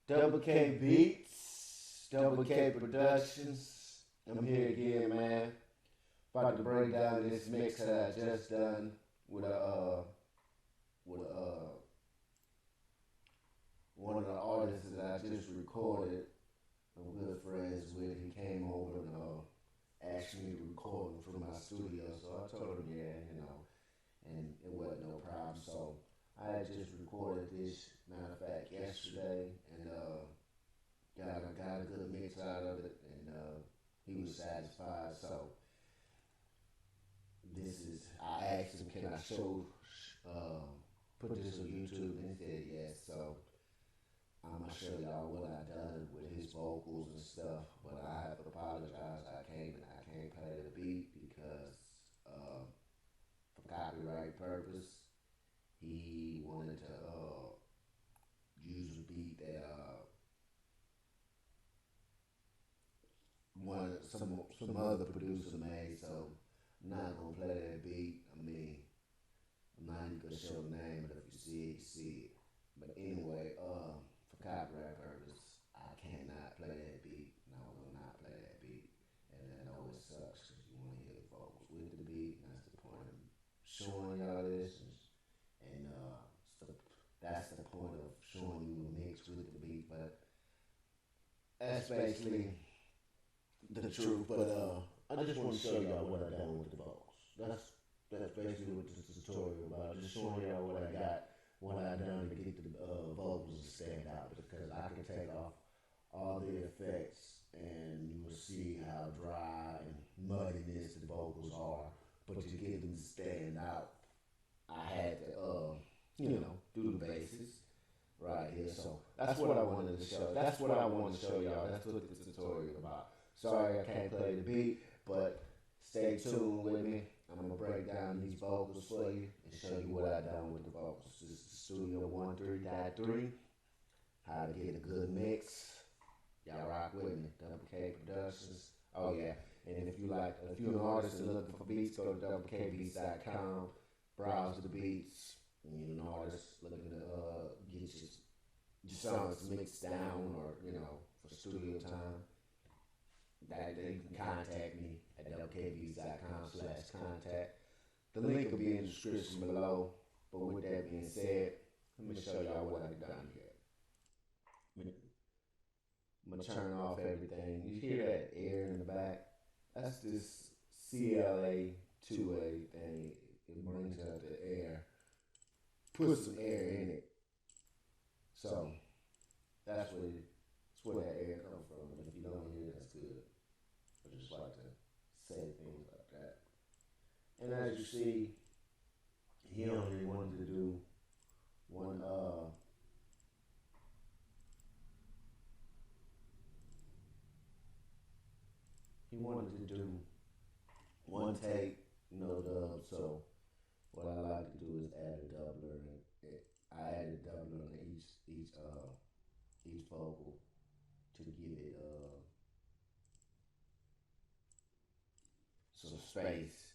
DoubleK Beats, DoubleK Productions. I'm here again, man. About to break down this mix that I just done with one of the artists that I just recorded. I'm good friends with. He came over and asked me to record him from my studio, so I told him and it wasn't no problem. So I had just recorded this, matter of fact, yesterday, and got a good mix out of it, and he was satisfied. So I asked him, can I put this on YouTube, and he said yes. So I'm gonna show y'all what I done with his vocals and stuff, but I have to apologize. I can't play the beat because for copyright purpose, he wanted to use a beat that some other producer made. So I'm not gonna play that beat. I mean, I'm not even gonna show the name, but if you see it, you see it. But anyway, for copyright purpose, I cannot play that beat. No, I will not play that beat. And I know it sucks because you want to hear the vocals with the beat. And that's the point of showing y'all this. And that's the point of showing you a mix with the beat. But that's basically the truth. But I just want to show y'all what I done with the vocals. That's basically what this tutorial about. Just showing y'all what I got, what I done to get the vocals to stand out. Because I can take off all the effects and you will see how dry and muddiness the vocals are. But to get them to stand out, I had to do the bases right here. So that's what I wanted to show. That's what I wanted to show y'all. That's what the tutorial about. Sorry I can't play the beat, but stay tuned with me. I'm gonna break down these vocals for you and show you what I done with the vocals. This is the Studio 13.3. How to get a good mix. Y'all rock with me. DoubleK Productions. Oh yeah. And if you're an artist and looking for beats, go to DoubleKbeats.com. Browse the beats. And you're an artist looking to get your songs mixed down, or for studio time. That you can contact me at DoubleKbeats.com/contact. The link will be in the description below. But with that being said, let me show y'all what I've done here. I'm gonna turn off everything. You hear that air in the back? That's this CLA 2A thing. It brings out the air. Put some air in it. So that's where that air comes from. And if you don't hear it, that's good. I just like to say things like that. And as you see, he only wanted to do one he wanted to do one take, no dub. So what I like to do is add a doubler, and I added a doubler on each vocal to give it some space,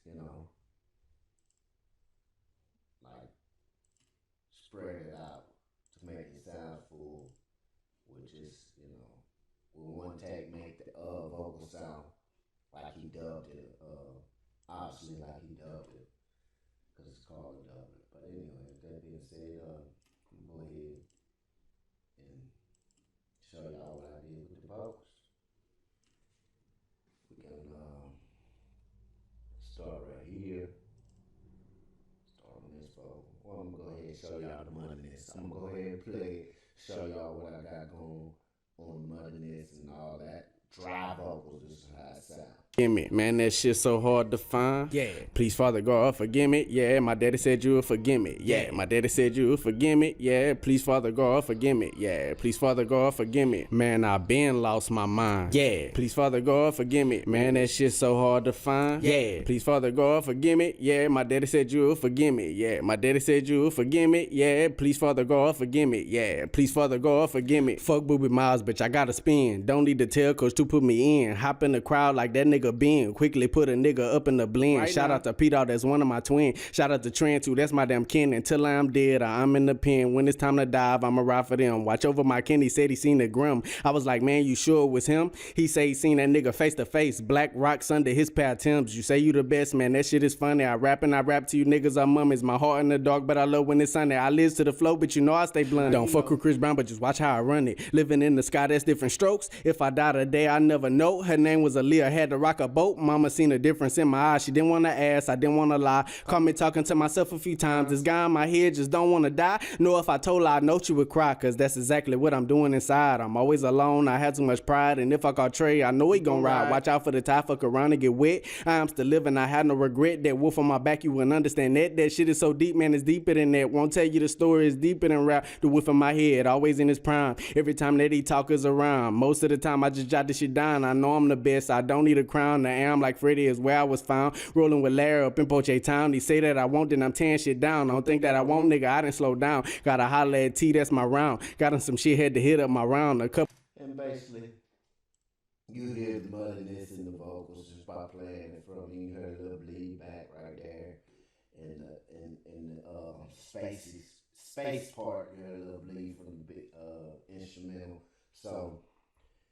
like spread it out to make it sound full, which is, with one take make the vocal sound like he dubbed it, obviously like he dubbed it, because it's called a doublet. But anyway, with that being said, I'm going to go ahead and show y'all what I did with the vocals. We can start right here. Start on this vocal. Well, I'm going to go ahead and show y'all the muddiness. I'm going to go ahead and play it, show y'all what I got going on muddiness and all that. Dry vocals, this is how it sounds. Forgive me, man, that shit so hard to find. Yeah. Please, Father God, forgive me. Yeah, my daddy said you would forgive me. Yeah, my daddy said you would forgive me. Yeah, please, Father God, forgive me. Yeah, please, Father God, forgive me. Man, I been lost my mind. Yeah, please, Father God, forgive me. Man, that shit so hard to find. Yeah, please, Father God, forgive me. Yeah, my daddy said you would forgive me. Yeah, my daddy said you would forgive me. Yeah, please, Father God, forgive me. Yeah, please, Father God, forgive me. Fuck Booby Miles, bitch, I gotta spin. Don't need to tell coach to put me in. Hop in the crowd like that nigga nigga been. Quickly put a nigga up in the blend. Right Shout now. Out to Peter, that's one of my twins. Shout out to Trent too, that's my damn kin. Until I'm dead or I'm in the pen. When it's time to dive, I'ma ride for them. Watch over my kin, he said he seen the grim. I was like, man, you sure it was him? He say he seen that nigga face to face. Black rocks under his pair of Timbs. You say you the best, man, that shit is funny. I rap to you niggas, I'm mummies. My heart in the dark, but I love when it's sunny. I live to the flow, but you know I stay blunt. Don't fuck with Chris Brown, but just watch how I run it. Living in the sky, that's different strokes. If I die today, I never know. Her name was Aaliyah, had to rock a boat. Mama seen a difference in my eyes. She didn't want to ask, I didn't want to lie. Caught me talking to myself a few times. This guy in my head just don't want to die. Know if I told her, I know she would cry, cause that's exactly what I'm doing inside. I'm always alone, I had too much pride, and if I call Trey, I know he gon' ride. Watch out for the tie, fuck around and get wet. I am still living, I had no regret. That wolf on my back, you wouldn't understand that. That shit is so deep, man, it's deeper than that. Won't tell you the story, it's deeper than rap. The wolf in my head, always in his prime. Every time that he talk is around. Most of the time I just jot this shit down. I know I'm the best, I don't need a crown. I am like Freddie is where I was found. Rolling with Larry up in Poche Town. He say that I won't, then I'm tearing shit down. Don't think that I won't, nigga, I didn't slow down. Gotta holler at T, that's my round. Got him some shit, had to hit up my round. A couple. And basically, you hear the muddiness in the vocals just by playing it from you. You heard a little bleed back right there. In the space part, you heard a little bleed from the instrumental. So,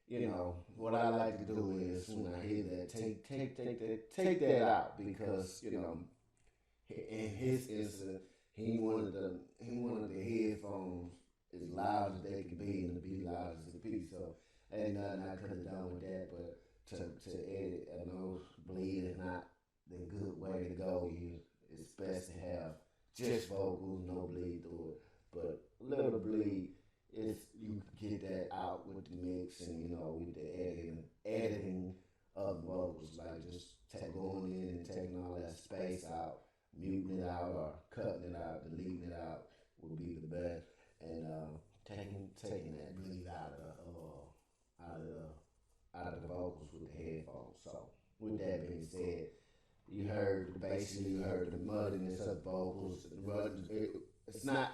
you know, what I like to do is when I hear that, take that out, because, you know, in his instance, he wanted the headphones as loud as they could be and to be loud as it could be. So ain't nothing I could have done with that, but to edit a nosebleed is not the good way to go. It's best to have just vocals, no bleed through it. But a little bleed, you can get that out with the mix and, you know, with the editing of vocals, like just going in and taking all that space out, muting it out or cutting it out, deleting it out would be the best. And taking that bleed out of the vocals with the headphones. So with that being said, you heard the muddiness of the vocals. It's not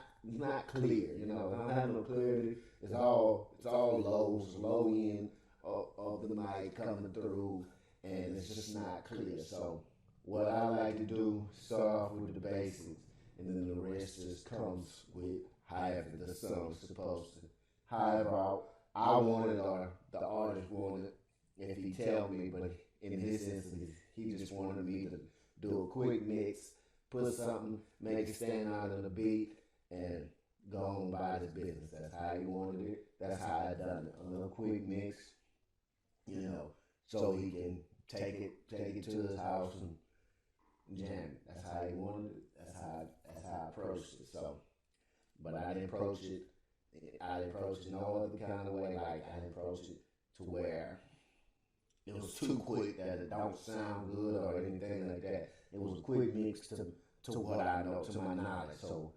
clear, you know. I don't have no clarity. It's all low end of the mic coming through, and it's just not clear. So what I like to do, start off with the basics, and then the rest just comes with however the song's supposed to. However I want it or the artist wanted it, if he tell me, but in his instance, he just wanted me to do a quick mix, put something, make it stand out on the beat, and go on by his business. That's how he wanted it. That's how I done it. A little quick mix, you know, so he can take it to his house and jam it. That's how he wanted it. That's how I approached it. So, but I didn't approach it no other kind of way. Like, I didn't approach it to where it was too quick that it don't sound good or anything like that. It was a quick mix to what I know, to my knowledge. So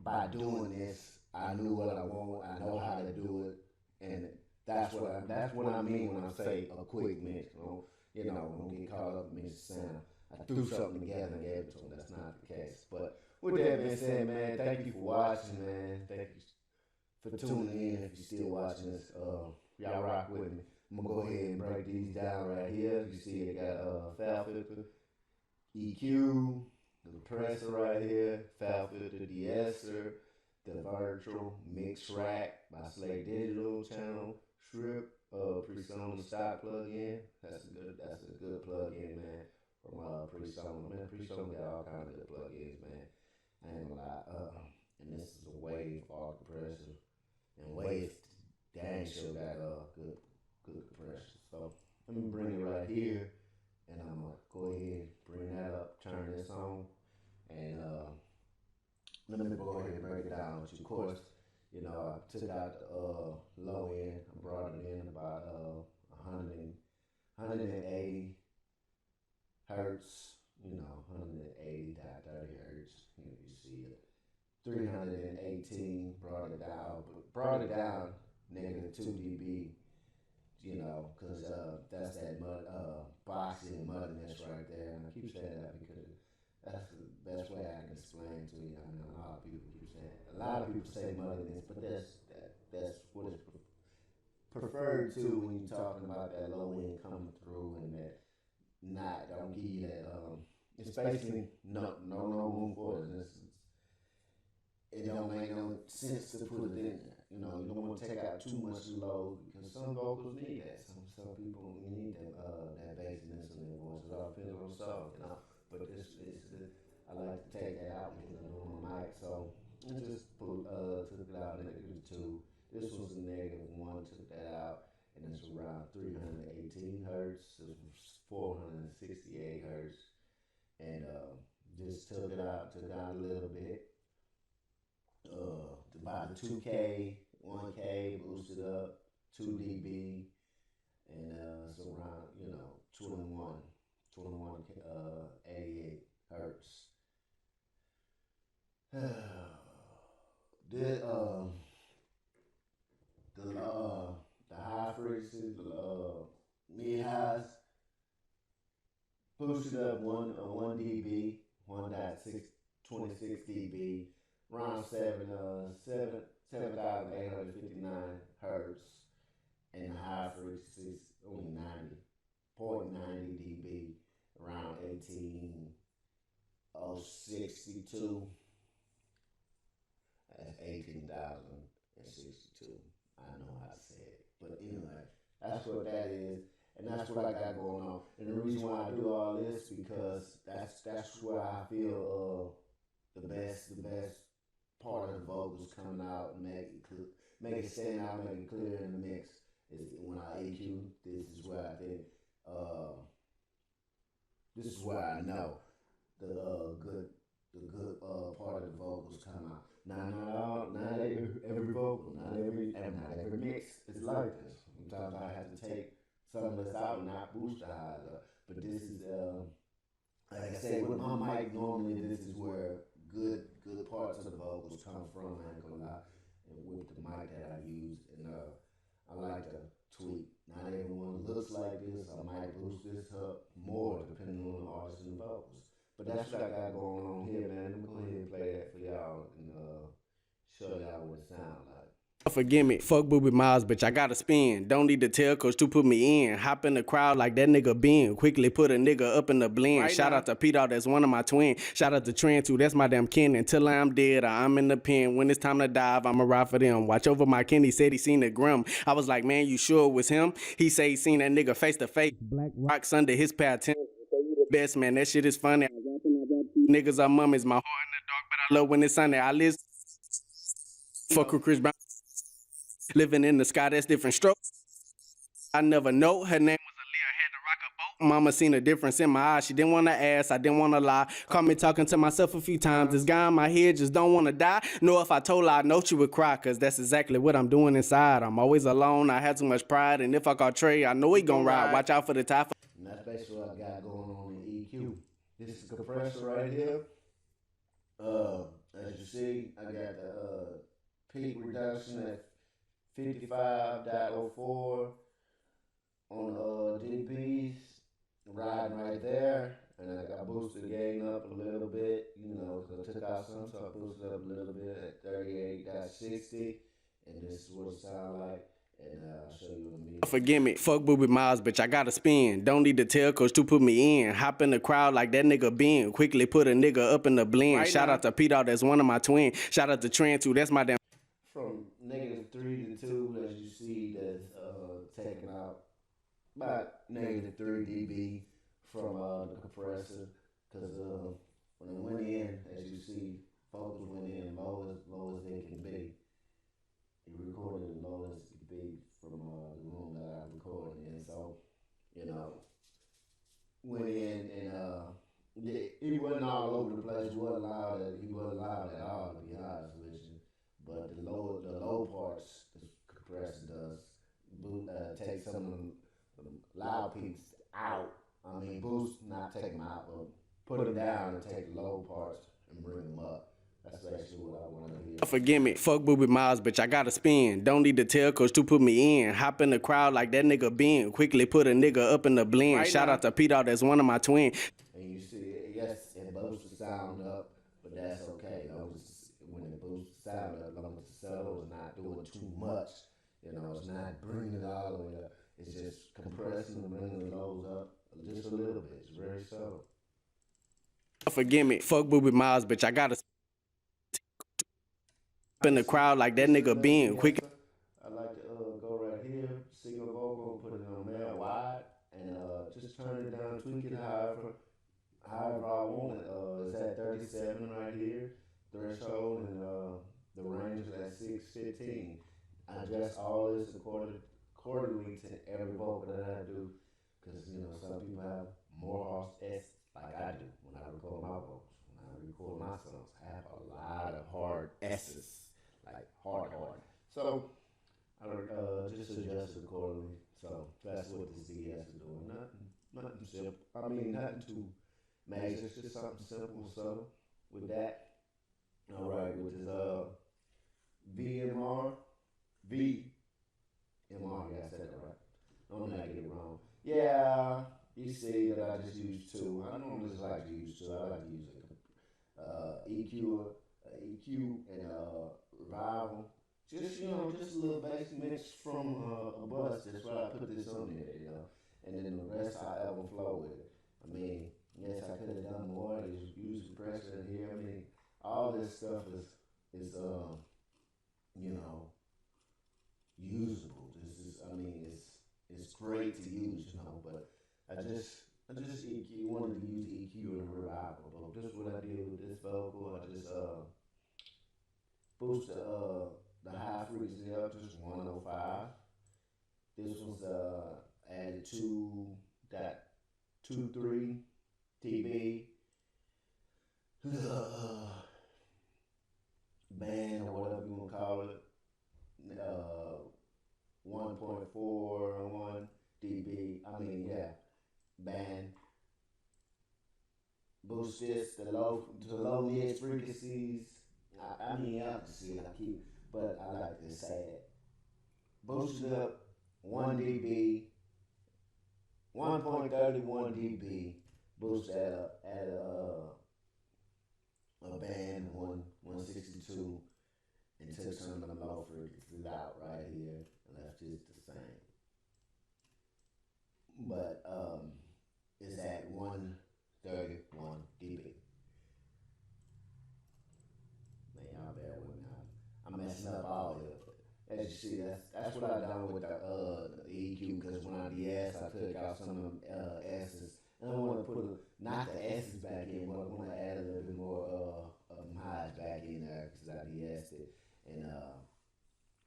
by doing this, I knew what I want. I know how to do it, and that's what I mean when I say a quick mix. You know, don't get caught up in the sound. I threw something together and gave it to them. That's not the case. But with that being said, man, thank you for watching, man. Thank you for tuning in. If you're still watching this, y'all rock with me. I'm gonna go ahead and break these down right here. You see it got foul filter, EQ, the compressor right here, foul filter, de-esser, the virtual mix rack by Slate Digital channel, strip, Presonus stock plug-in. That's a good plug-in, man, from Presonus. Man, Presonus got all kinds of good plug-ins, man. I ain't gonna lie. And this is a Wave all compressor, and Wave dang sure got good compression. So let me bring it right here, and I'm gonna go ahead, bring that up, turn this on, and let me go ahead and break it down with you. Of course, you know, I took out the low end, I brought it in about 180 hertz, you know, 180 to 30 hertz. You see it. 318, brought it down negative 2 dB. You know, because that's that boxy and muddiness right there. And I keep saying that because that's the best way I can explain to you. I mean, a lot of people keep saying it. A lot of people say muddiness, but that's what it's preferred to when you're talking about that low end coming through and that not, don't give you that, it's basically no room for it. It don't make no sense to put it in there. You know, you don't want to take out too much load because some vocals need that. Some people need that bassiness in their voices. All depends on the song, you know. But I like to take that out because I don't want my mic, so I just took it out -2. This was a -1, took that out, and it's around 318 hertz. This was 468 hertz, and just took it out a little bit. About 2K, 1K, boosted up, 2 dB, and it's around 88 hertz. The high frequency, the mid highs, boosted up 1 dB, 1.26 dB, around 7,859 hertz, and the high frequency is only 90.90 dB, around 18,062. That's 18,062. I know how to say it, but anyway, that's what that is, and that's what I got going on. And the reason why I do all this because that's where I feel the best part of the vocals coming out and make it stand out, make it clear in the mix. Is when I EQ. This is where I think. This is where I know the good part of the vocals come out. Not every vocal, not every mix is like this. Sometimes I have to take some of this out and not boost the highs up. But this is like I say with my mic. Normally, this is where good parts of the vocals come from. I ain't gonna lie. And with the mic that I use, and I like to tweak. Not everyone looks like this. I might boost this up more depending on the artist and the vocals. But that's what I got going on here, man. Let me go ahead and play that for y'all and show y'all what it sounds like. Forgive me, fuck Booby Miles, bitch, I gotta spin. Don't need to tell coach to put me in. Hop in the crowd like that nigga Ben. Quickly put a nigga up in the blend. Right Shout now. Out to Peter, that's one of my twin. Shout out to Trent too, that's my damn kin. Until I'm dead or I'm in the pen. When it's time to dive, I'ma ride for them. Watch over my kin, he said he seen the grim. I was like, man, you sure it was him? He say he seen that nigga face to face. Black rocks under his pair 10. Best man, that shit is funny. Niggas are mummies, my heart in the dark, but I love when it's sunny. I listen. Fuck with Chris Brown. Living in the sky, that's different strokes. I never know. Her name was Aaliyah, had to rock a boat. Mama seen a difference in my eyes. She didn't want to ask, I didn't want to lie. Caught me talking to myself a few times. This guy in my head just don't want to die. Know if I told her, I know she would cry, cause that's exactly what I'm doing inside. I'm always alone, I had too much pride, and if I call Trey, I know he gon' ride. Watch out for the tie. And that's basically what I got going on in EQ. This is the compressor right here. As you see, I got the peak reduction at 55.04 on dBs, riding right there, and I boosted the gain up a little bit, because I took out some, so I boosted up a little bit at 38.60, and this is what it sounds like. And I'll show you in a minute. Forgive me, fuck Booby Miles, bitch, I gotta spin. Don't need to tell coach to put me in. Hop in the crowd like that nigga Ben. Quickly put a nigga up in the blend. Right Shout now. Out to Peter, that's one of my twin. Shout out to Trent too, that's my damn. From -3 to 2, as you see, that's taking out about -3 dB from the compressor, because when it went in, as you see, vocals went in low as they can be. It recorded as low as it could be from the room that I recorded in. So, went in and he wasn't all over the place. He wasn't loud at all, to be honest with you. But the low parts, the compressor does take some of the loud peaks out. I mean, boost, not take them out, but put them down and take the low parts and bring them up. That's actually what I want to hear. Forgive me, fuck Booby Miles, bitch, I gotta spin. Don't need to tell coach to put me in. Hop in the crowd like that nigga Ben. Quickly put a nigga up in the blend. Right Shout now. Out to Peter, that's one of my twin. And you see, yes, it boosts the sound up, but that's okay. When it boosts the sound up, as long as the solo is not doing too much, it's not bringing it all the way up. It's just compressing and bringing the lows up just a little bit. It's very subtle. Forgive me, fuck Booby Miles, bitch. I gotta in the crowd like that nigga being quick. I like to go right here, single vocal, put it on there wide, and just turn it down, tweak it however I want it. It's at 37 right here, threshold, and the range is at 615. I adjust all this accordingly to every vocal that I do, because some people have more harsh S like I do when I record my vocals. When I record my songs, I have a lot of hard S's, like hard. So I just adjust it accordingly. So that's what this DS is doing. Nothing simple. I mean, nothing too major. It's just something simple and subtle with that. All right, which is VMR, VMR. Yeah, I said that right. Don't let me get it wrong. Yeah, you see that I just use two. I normally just like to use two. I like to use EQ and revival. Just just a little bass mix from a bus. That's why I put this on there, and then the rest I ebb and flow with it. I mean, yes, I could have done more. There's use compressor in here. I mean, all this stuff is usable. It's great to use, but I just wanted to use EQ and revival. But this is what I did with this vocal. I just boost the high frequency up to just 105. This was added 2.23 dB. Band or whatever you want to call it. 1.41 dB. I mean, yeah, band. Boost this to low mid frequencies. I mean, y'all can see it. I keep, but I like to say it. Boost it up 1 dB, 1.31 dB. Boost that up at a band 162 and took some of the low frequencies out right here and left it the same. But it's at 131 dB. Man, y'all bear with me. I'm messing up all of it. As you see, that's what I done with the EQ, because when I DS, I took out some of them S's. And I want to put not the S's back in, but I want to add a little bit more highs back in there because I DS'd it. And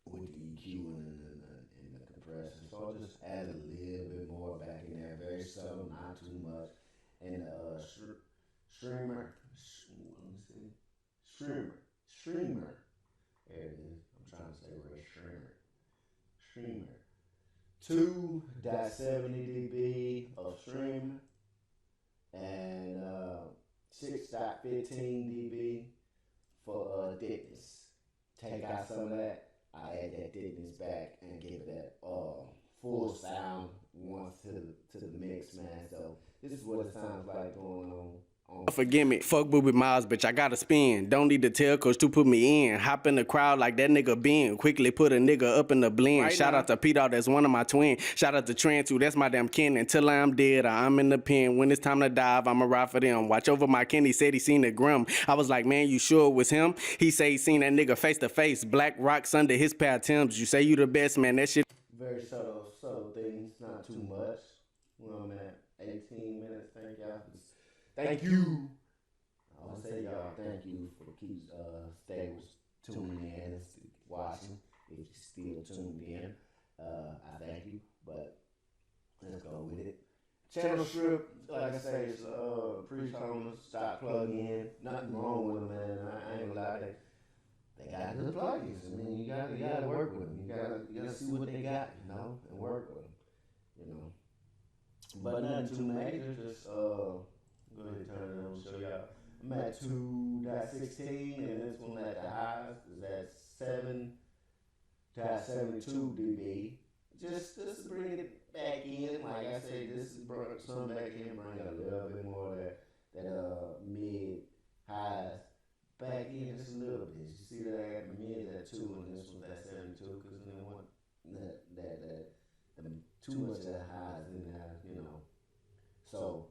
with the EQ and the compression. So I'll just add a little bit more back in there. Very subtle, not too much. And streamer. There it is. I'm trying to say right. Streamer. 2.70 dB of stream and 6.15 dB for thickness. Take out some of that, I add that thickness back and give that full sound once to the mix, man. So this is what it sounds like going on. Forgive me, fuck Booby Miles, bitch. I gotta spin. Don't need to tell coach to put me in. Hop in the crowd like that nigga Ben. Quickly put a nigga up in the blend. Right Shout now. Out to Pete, that's one of my twin. Shout out to Trent too, that's my damn kin. Until I'm dead, I'm in the pen. When it's time to dive, I'ma ride for them. Watch over my kin, he said he seen the grim. I was like, man, you sure it was him? He say he seen that nigga face to face. Black rocks under his pair of Timbs. You say you the best, man, that shit. Very subtle things, not too much. Well, I'm at 18 minutes, thank y'all. Thank you. I want to say y'all thank you for stay tuning in and watching. If you're still tuned in, I thank you. But let's go with it. Channel strip, like I say, is Presonus. Stop plugging in. Nothing wrong with them, man. I ain't gonna lie. They got good plugins. I mean, you gotta work with them. You gotta see what they got, and work with them, But nothing too major. Just go ahead and turn it on, show y'all. I'm at 2.16, and this one at the highs is at 7.72 dB. Just to bring it back in, like I said, this is some back in, bring a little bit more of that mid highs back in just a little bit. You see that I got the mid at 2, and this one's at 72, because then one the too much of that highs in there, you know. So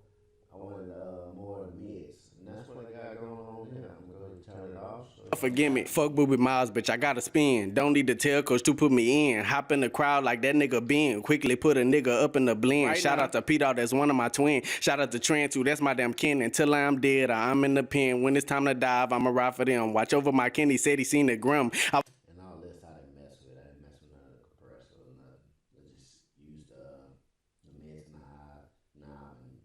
I wanted more of the mids, and that's what I got going on here. I'm gonna go ahead and turn it off. So Forgive me, fuck Booby Miles, bitch, I gotta spin. Don't need to tell coach to put me in. Hop in the crowd like that nigga Ben. Quickly put a nigga up in the blend. Right Shout out to Pete, that's one of my twin. Shout out to Trent too, that's my damn kin. Until I'm dead or I'm in the pen. When it's time to dive, I'ma ride for them. Watch over my kin, he said he seen the grim. and all this I didn't mess with. I didn't mess with none of the compressor or nothing. I just used the mids and the high knob and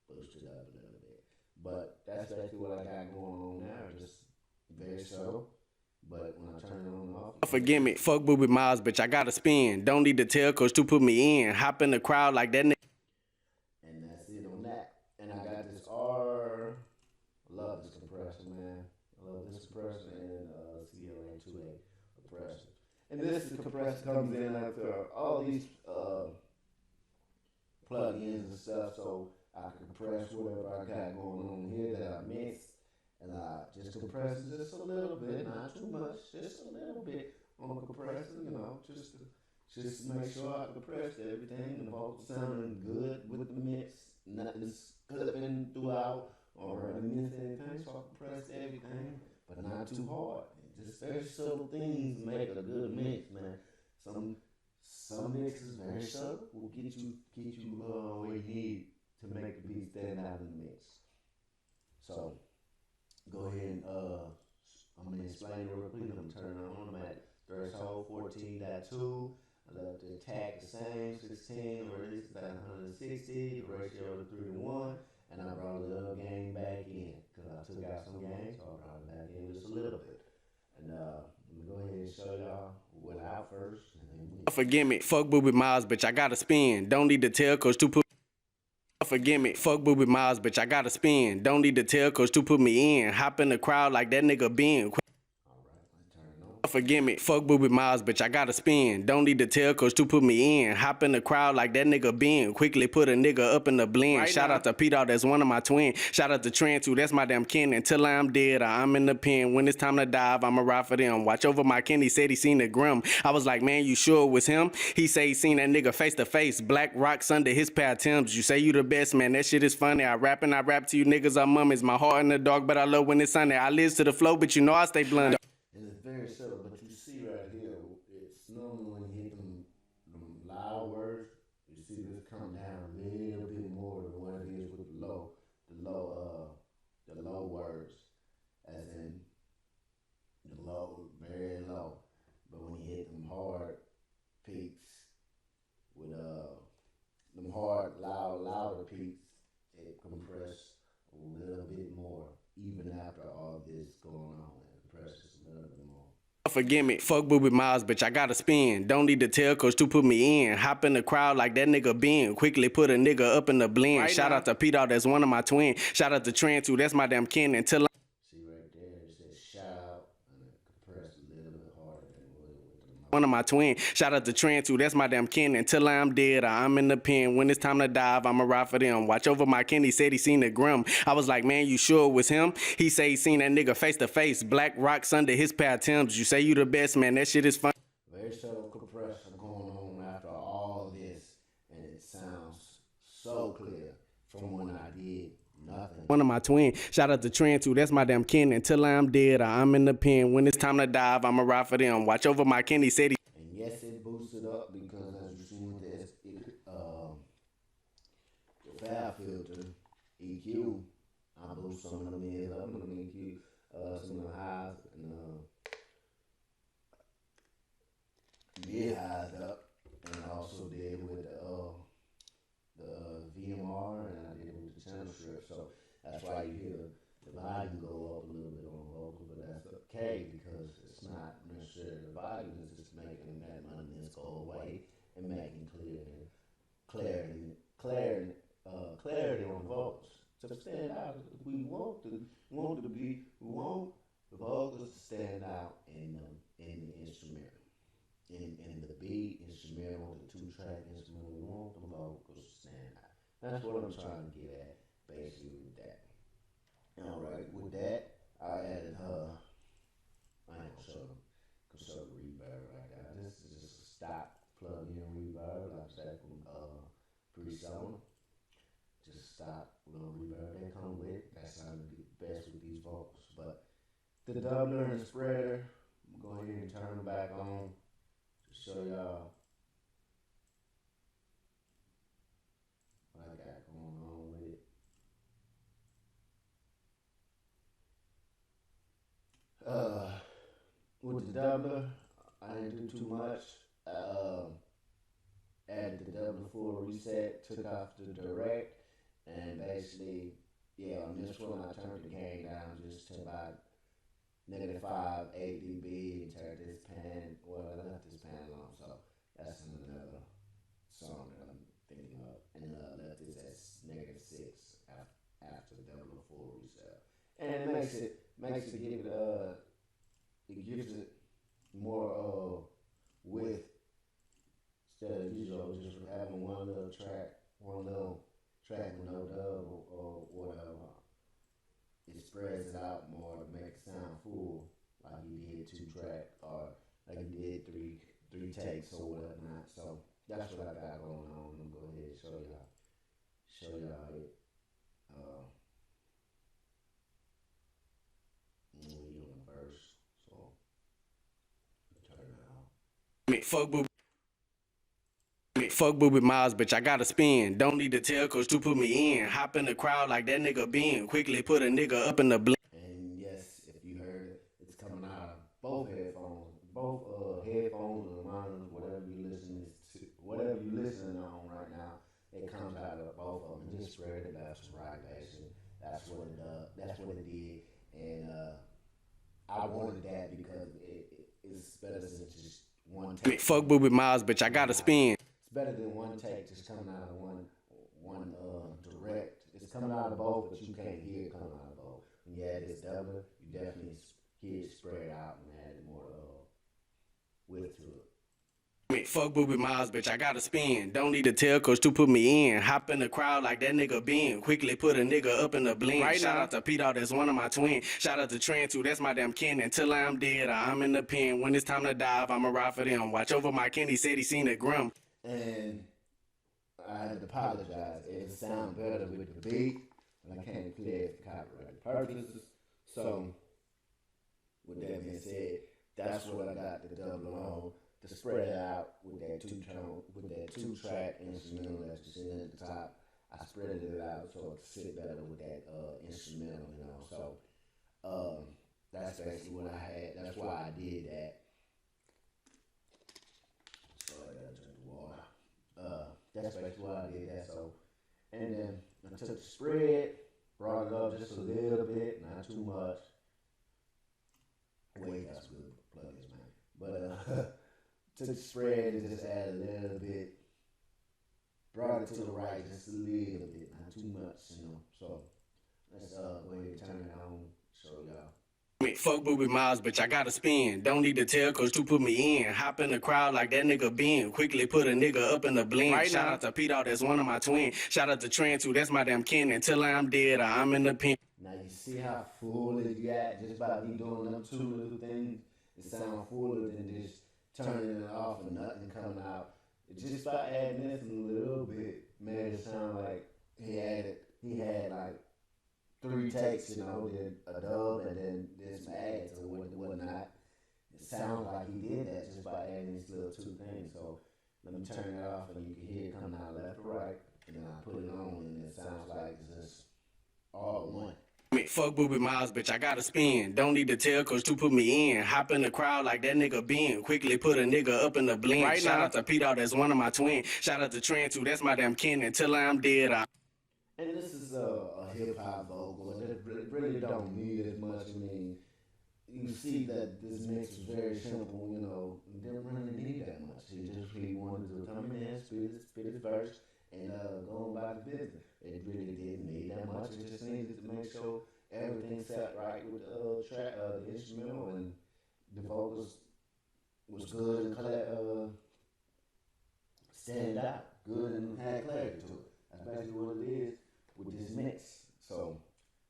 boosted up a little bit. But that's basically what I got going on now. Just very subtle. But when I turn it on and off, forgive me, fuck Booby Miles, bitch, I gotta spin. Don't need to tell coach to put me in. Hop in the crowd like that nigga. and that's it on that. And I got this R. Love this compressor, man. I love this compressor and CLA2A compressor. And this compressor comes in after all these plugins and stuff, so I can compress whatever I got going on here that I mixed. And I just compress it just a little bit, not too much, just a little bit on the compressor, you know, just to make sure I compressed everything and the vocals sounding good with the mix, nothing's clipping throughout or I missed anything, so I compressed everything, but not too hard. Just very subtle things make a good mix, man. Some mixes very subtle will get you where you need to make the beat stand out in the mix. So go ahead and I'm gonna explain real quick. I'm turning on. I'm at threshold 14.2. I left the attack the same 16, release at 160, the ratio to 3 to 1, and I brought a little gain back in because I took out some gains, so I brought it back in just a little bit. And let me go ahead and show y'all without first. Forgive me, fuck Booby Miles, bitch, I gotta spin. Don't need to tell coach to put. Forgive me, fuck Booby Miles, bitch, I gotta spin. Don't need to tell coach to put me in. Hop in the crowd like that nigga Ben. Forgive me, fuck Booby Miles, bitch, I gotta spin. Don't need to tell coach to put me in. Hop in the crowd like that nigga Ben. Quickly put a nigga up in the blend. Right Shout out to Pete, that's one of my twin. Shout out to Trent too, that's my damn kin. Until I'm dead or I'm in the pen. When it's time to dive, I'ma ride for them. Watch over my kin, he said he seen the grim. I was like, man, you sure it was him? He say he seen that nigga face to face. Black rocks under his pair of Timbs. You say you the best, man, that shit is funny. I rap to you niggas, I'm mummies. My heart in the dark, but I love when it's sunny. I live to the flow, but you know I stay blunt. And it's very subtle, but you see right here, it's normally when you hit them loud words, you see this come down a little bit more than what it is with the low words, as in the low, very low. But when you hit them hard peaks with them hard, louder peaks, it compress a little bit more, even after all this going on. Forgive me, fuck Booby Miles, bitch, I gotta spin. Don't need to tell coach to put me in. Hop in the crowd like that nigga Ben. Quickly put a nigga up in the blend. Right Shout out to Pete, that's one of my twin. Shout out to Trent too, that's my damn kin. Until see right there, it says shout out and it compressed a little bit harder than one of my twin. Shout out to Trent too, that's my damn kin. Until I'm dead or I'm in the pen. When it's time to dive, I'ma ride for them. Watch over my kin, he said he seen the grim. I was like, man, you sure it was him? He say he seen that nigga face to face. Black rocks under his pair of Timbs. You say you the best, man, that shit is fun. Very subtle compression going on after all this, and it sounds so clear from when I did nothing. One of my twin. Shout out to Trent too, that's my damn kin. Until I'm dead or I'm in the pen. When it's time to dive, I'ma ride for them. Watch over my kin, he said he. And yes, it boosted up because as you see with the fab filter, EQ, I boost some of the mids up, some of the EQ, some of the highs, and mid highs up, and I also did with the VMR, and I did it with the channel strip, so that's why you hear the volume go up a little bit on vocal, but that's okay because it's not necessarily the volume, it's just making that numbness go away and making clarity on vocals to stand out. We want the vocals to stand out in the instrumental. In the beat, instrumental, the 2-track instrumental, we want the vocals to stand out. That's what I'm trying to get at, basically, with that. Alright, with that, I added I ain't gonna show the reverb right now. This is just a stock plug-in reverb. pre-song. Just stop, little reverb that come with it. That sounded the best with these vocals. But the doubler and the spreader, I'm going to go ahead and turn them back on to show y'all what I got going on with it. With the doubler, I didn't do too much. Added the doubler full reset, took off the direct, and basically, yeah, on this one I turned the gain down just to about -5, 8 dB, and turned this pan, well, I left this pan on, so that's another song that I'm thinking of, and left this at -6 after the doubler full reset. And it makes it gives it more width instead of just having one little track with no dub or whatever. It spreads it out more to make it sound full, like you did 2-track or like you did three takes or whatnot. So that's what I got going on. I'm gonna go ahead and show y'all it. We on the verse, so turn it on. Fuck Booby Miles, bitch, I gotta spin. Don't need to tell coach to put me in. Hop in the crowd like that nigga Ben. Quickly put a nigga up in the blink. And yes, if you heard it, it's coming out of both headphones. Both headphones or monitors, whatever you listening on right now, it comes out of both of them. Just spread it left and right, basically. That's what it did. And I wanted that because it's better than just one take. Fuck Booby Miles, bitch, I gotta spin. It's better than one take just coming out of one direct. It's coming out of both, but you can't hear it coming out of both. When you add this doubler, you definitely hear it spread out and add more width to it. Fuck Booby Miles, bitch, I gotta spin. Don't need to tell coach to put me in. Hop in the crowd like that nigga Ben. Quickly put a nigga up in the blink. Right Shout out to Pete, that's one of my twins. Shout out to Trent too, that's my damn kin. Until I'm dead, I'm in the pen. When it's time to dive, I'ma ride for them. Watch over my kin, he said he seen the grim. And I had to apologize. It sound better with the beat, but I can't play it for copyright purposes. So, with that being said, that's what I got the double on to spread it out with that two-track instrumental that you see at the top. I spread it out so it sit better with that instrumental, you know. So, that's basically what I had. That's why I did that. That's basically why I did that. So, and then I took the spread, brought it up just a little bit, not too much. Wait, that's good plugins, man. But took the spread and just added a little bit, brought it to the right just a little bit, not too much, you know. So let's go ahead and turn it on, show y'all. Fuck Booby Miles, bitch, I gotta spin. Don't need to tell coach to put me in. Hop in the crowd like that nigga Ben. Quickly put a nigga up in the blink. Right Shout out to Pete, that's one of my twins. Shout out to Trent too, that's my damn kin. Until I'm dead, I'm in the pen. Now you see how full it got just by me doing them two little things. It sounds fuller than just turning it off and nothing coming out. Just by adding this a little bit made it sound like he had like 3 takes, you know, did a dub and then did some ads or whatnot. It sounds like he did that just by adding these little 2 things. So let me turn it off and you can hear it coming out left or right. And then I put it on and it sounds like it's just all one. Fuck Booby Miles, bitch, I gotta spin. Don't need to tell coach to put me in. Hop in the crowd like that nigga Ben. Quickly put a nigga up in the blink. Right Shout out to Pete, that's one of my twins. Shout out to Trent too, that's my damn kin. Until I'm dead, And this is a hip-hop vocal, and it really don't need as much. I mean, you see that this mix is very simple, you know, it didn't really need that much. He wanted to come in and spit his verse and go on by the business. It really didn't need that much. It just needed to make sure everything sat right with the instrumental, and the vocals was good and stand out, good and had clarity to it. That's basically what it is with this mix. So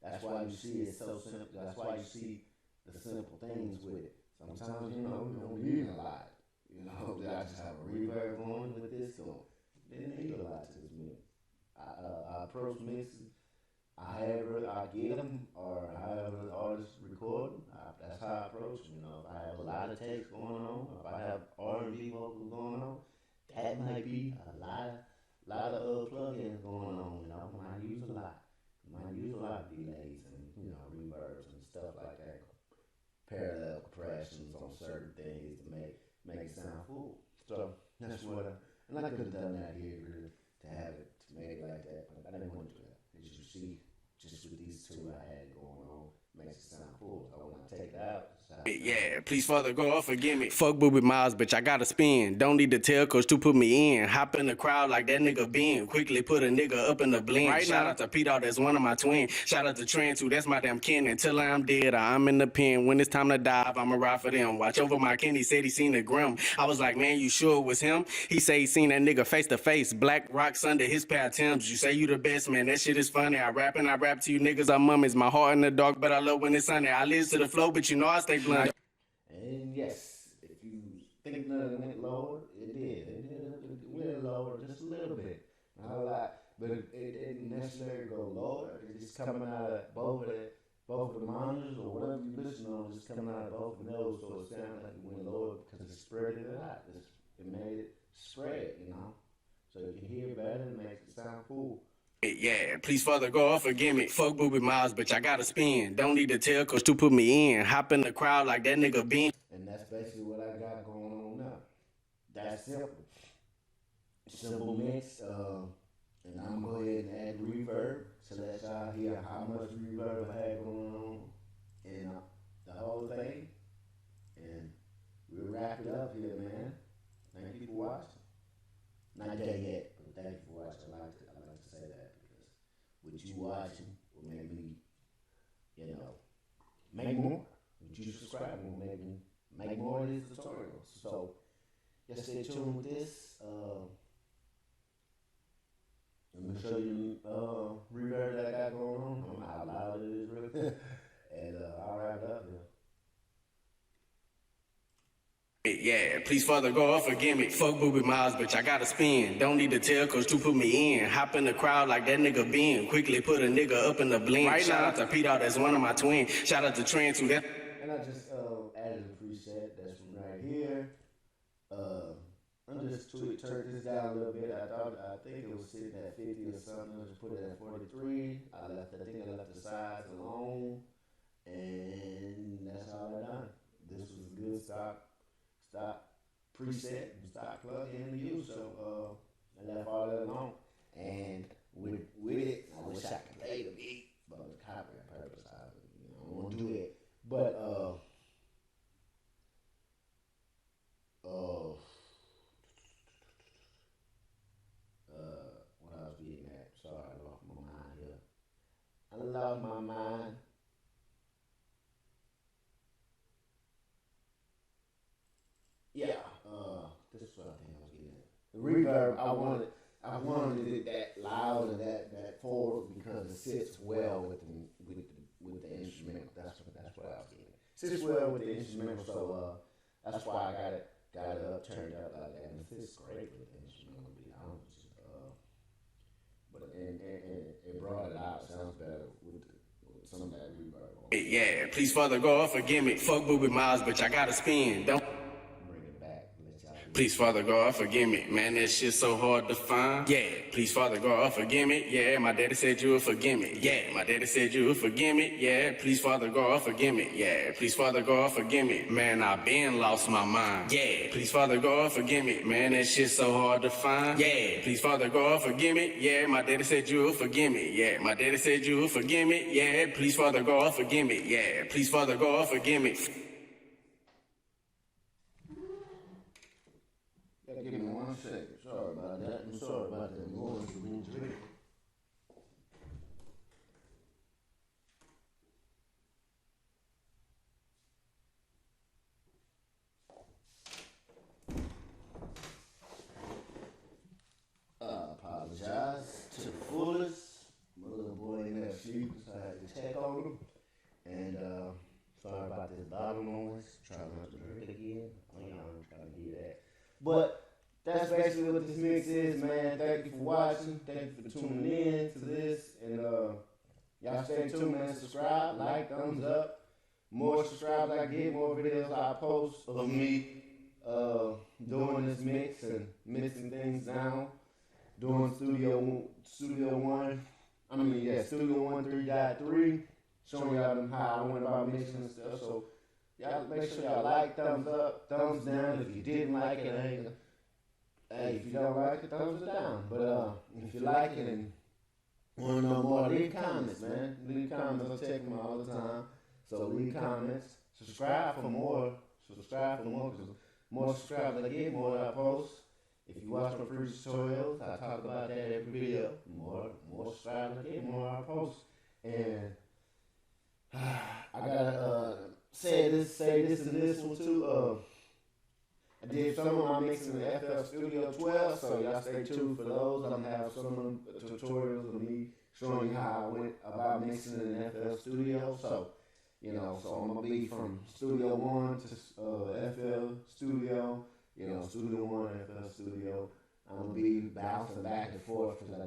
that's why you see it so simple. That's why you see the simple things with it. Sometimes, you know, you don't need a lot. You know, I just have a reverb on with this, so didn't need a lot to this mix. approach mixes. I get them, or however the artist record them. That's how I approach them. You know, if I have a lot of takes going on, if I have R&B vocals going on, that might be a lot of plugins going on. You know, I might use a lot. I might use a lot of delays and reverbs and stuff like that. Parallel compressions on certain things to make it sound full. So that's what and I could have done that here really, to have it to make it like that, but I didn't want to do that. As you see, just with these two I had going on, makes it sound full. So when I take it out, yeah, please Father God forgive me. Fuck Booby Miles, bitch, I gotta spin. Don't need to tell coach to put me in. Hop in the crowd like that nigga Ben. Quickly put a nigga up in the blend. Right Shout out to Pete, that's one of my twins. Shout out to Trent too, that's my damn kin. Until I'm dead, I'm in the pen. When it's time to dive, I'ma ride for them. Watch over my kin, he said he seen the grim. I was like, man, you sure it was him? He say he seen that nigga face to face. Black rocks under his pair of Timbs. You say you the best, man, that shit is funny. I rap to you niggas, I'm mummies. My heart in the dark, but I love when it's sunny. I live to the flow, but you know I stay blunt. And yes, if you think that it went lower, it did. It went lower just a little bit. Not a lot. But it didn't necessarily go lower. It's just coming out of both of the monitors or whatever you listen on, just coming out of both of those. So it sounded like it went lower because it spread it out. It made it spread, you know. So you can hear better and makes it sound full. Yeah, please Father God forgive me. Fuck Booby Miles, bitch, I gotta spin. Don't need to tell coach to put me in. Hop in the crowd like that nigga Ben. And that's basically what I got going on now. That's simple. Simple mix. And I'm gonna go ahead and add reverb so let y'all hear how much reverb I had going on in the whole thing. And we'll wrap it up here, man. Thank you for watching. Not dead yet, but thank you for watching. I like to say that because with you watching will make me, make more. With you subscribing will make me make more of these tutorials. So just stay tuned with this. Let me show you reverb that I got going on. How loud it is really. And I'll wrap it up here. Yeah, please Father God forgive me. Fuck Booby Miles, bitch, I gotta spin. Don't need to tell coach to put me in. Hop in the crowd like that nigga Ben. Quickly put a nigga up in the blend. Right Shout out to Pete, that's one of my twins. Shout out to Trent too. And I just added a preset that's from right here. I'm just turned this down a little bit. I think it was sitting at 50 or something. I just put it at 43. I think I left the sides alone, and that's all I done. This was a good stock preset, stock plug-in to use. So I left all that alone, and with it, I wish I could play the beat, but for copyright purpose, I don't want to do it. But what I was getting at. Sorry, I lost my mind here. I lost my mind. Yeah, this is what I think I was getting at. The reverb, I wanted it that loud and that forward because it sits well with the instrumental. That's what I was getting at. Sits well with the instrumental, so that's why I got it up, turned up like that, and it fits great with the instrumental, to be honest. But it brought it out. Sounds better with some of that reverb on. Yeah, please Father God forgive me. Fuck Booby Miles, bitch, I gotta spin. Don't bring it back. Please Father God forgive me. Man, that shit so hard to find. Yeah, please Father God forgive me. Yeah, my daddy said you would forgive me. Yeah, my daddy said you would forgive me. Yeah, please Father God forgive me. Yeah, please Father God forgive me. Man, I been lost my mind. Yeah, please Father God forgive me. Man, that shit so hard to find. Yeah, please Father God forgive me. Yeah, my daddy said you would forgive me. Yeah, my daddy said you would forgive me. Yeah, please Father God forgive me. Yeah, please Father God forgive me. Give me 1 second. Sorry about that. I'm sorry about that. I'm going to drink. Apologize to the fullest. My little boy in there sleeping, so I had to check on him. And sorry about this bottle noise. Try not to drink again. I'm trying to hear that. But that's basically what this mix is, man. Thank you for watching. Thank you for tuning in to this. And y'all stay tuned, man. Subscribe, like, thumbs up. More subscribers I get, more videos I post of me doing this mix and mixing things down. Doing Studio 1, Studio 1 3.3, showing y'all them how I went about mixing and stuff. So y'all make sure y'all like, thumbs up, thumbs down. If you didn't like it, hey, if you don't like it, thumbs it down. But if you like it and want to know more, leave comments, man. Leave comments. I check them all the time. So leave comments. Subscribe for more. Subscribe for more, because more subscribers I get, more I post. If you watch my free tutorials, I talk about that every video. More subscribers I get, more I post. And I gotta say this and this one too. I did some of my mixing in FL Studio 12, so y'all stay tuned for those. I'm gonna have some of them tutorials of me showing you how I went about mixing in FL Studio. So, so I'm gonna be from Studio 1 to FL Studio, Studio 1, FL Studio. I'm gonna be bouncing back and forth because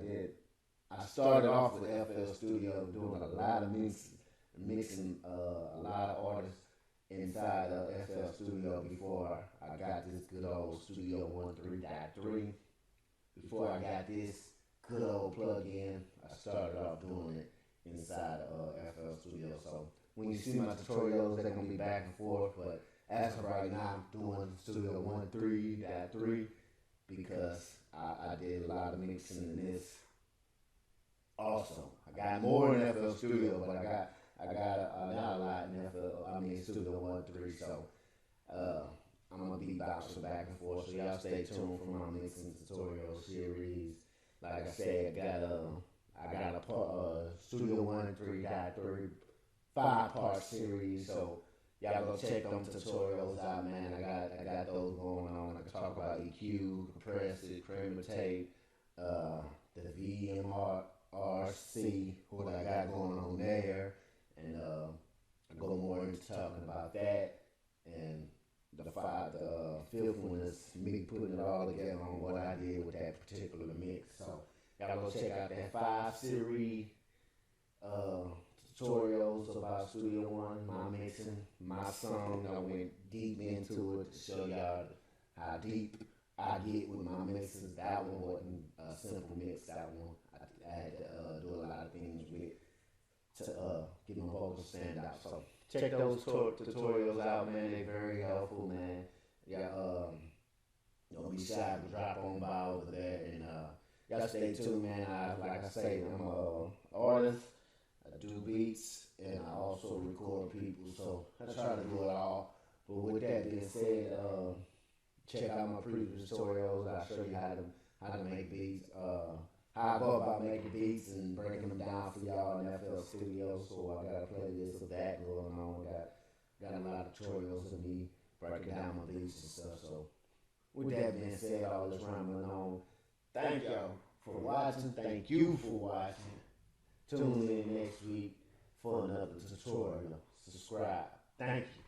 I started off with FL Studio doing a lot of mixing a lot of artists inside of FL Studio before I got this good old Studio 1.3.3. Before I got this good old plug-in, I started off doing it inside of FL Studio. So when you see my tutorials, they're going to be back and forth, but as of right now, I'm doing Studio 1.3.3 because I did a lot of mixing in this. Also, I got more in FL Studio, but I got not a lot in Studio 1.3, so I'm gonna be bouncing back and forth. So y'all stay tuned for my mixing tutorial series. Like I said, I got a Studio 1.3.3 5-part series. So y'all go check them tutorials out, man. I got those going on. I can talk about EQ, compress it, cream tape, the VMRC, what I got going on there. And I go more into talking about that and the filthiness, me putting it all together on what I did with that particular mix. So y'all go check out that 5 series tutorials about Studio 1, my mixing, my song. I went deep into it to show y'all how deep I get with my mixes. That one wasn't a simple mix. That one I had to do a lot of things with to get my vocals stand out. So check those tutorials out, man. They're very helpful, man. Yeah, don't be shy to drop on by over there, and y'all stay tuned, man. Like I say, I'm an artist. I do beats, and I also record people. So I try to do it all. But with that being said, check out my previous tutorials. I'll show you how to make beats. How I go about making beats and breaking them down for y'all in FL Studio. So I got a playlist of that going on. Got a lot of tutorials of me breaking down my beats and stuff. So with that being said, all this rambling on. Thank y'all for watching. Thank you for watching. Tune in next week for another tutorial. Subscribe. Thank you.